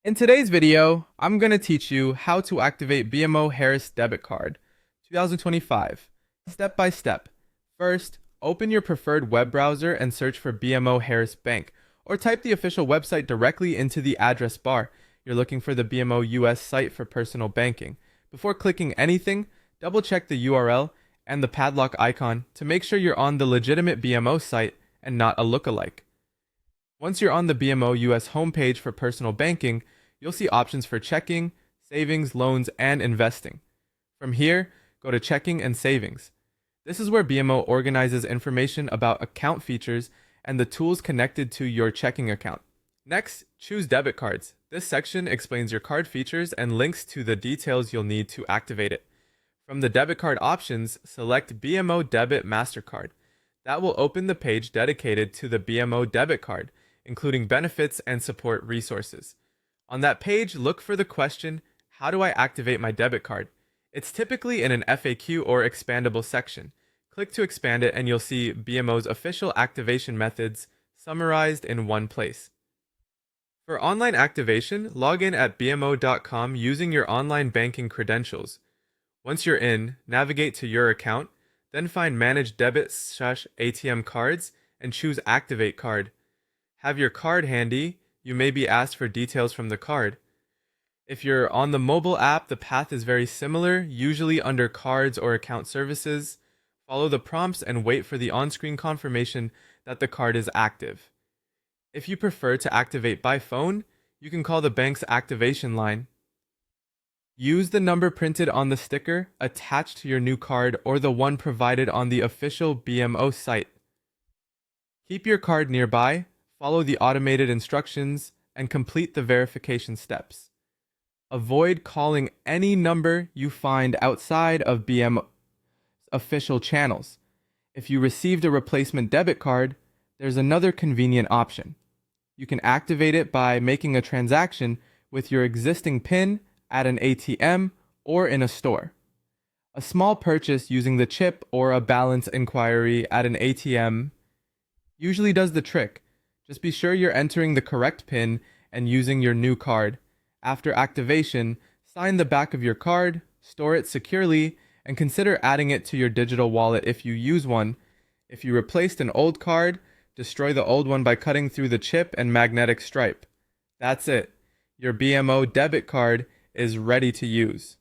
In today's video, I'm going to teach you how to activate BMO Harris Debit Card 2025, step by step. First, open your preferred web browser and search for BMO Harris Bank, or type the official website directly into the address bar. You're looking for the BMO US site for personal banking. Before clicking anything, double check the URL and the padlock icon to make sure you're on the legitimate BMO site and not a lookalike. Once you're on the BMO US homepage for personal banking, you'll see options for checking, savings, loans, and investing. From here, go to checking and savings. This is where BMO organizes information about account features and the tools connected to your checking account. Next, choose debit cards. This section explains your card features and links to the details you'll need to activate it. From the debit card options, select BMO Debit MasterCard. That will open the page dedicated to the BMO debit card, including benefits and support resources. On that page, look for the question, how do I activate my debit card? It's typically in an FAQ or expandable section. Click to expand it and you'll see BMO's official activation methods summarized in one place. For online activation, log in at bmo.com using your online banking credentials. Once you're in, navigate to your account, then find Manage Debit/ATM Cards and choose Activate Card. Have your card handy. You may be asked for details from the card. If you're on the mobile app, the path is very similar, usually under Cards or Account Services. Follow the prompts and wait for the on-screen confirmation that the card is active. If you prefer to activate by phone, you can call the bank's activation line. Use the number printed on the sticker attached to your new card or the one provided on the official BMO site. Keep your card nearby, follow the automated instructions, and complete the verification steps. Avoid calling any number you find outside of BMO's official channels. If you received a replacement debit card, there's another convenient option. You can activate it by making a transaction with your existing PIN at an ATM or in a store. A small purchase using the chip or a balance inquiry at an ATM usually does the trick. Just be sure you're entering the correct PIN and using your new card. After activation, sign the back of your card, store it securely, and consider adding it to your digital wallet if you use one. If you replaced an old card, destroy the old one by cutting through the chip and magnetic stripe. That's it. Your BMO debit card is ready to use.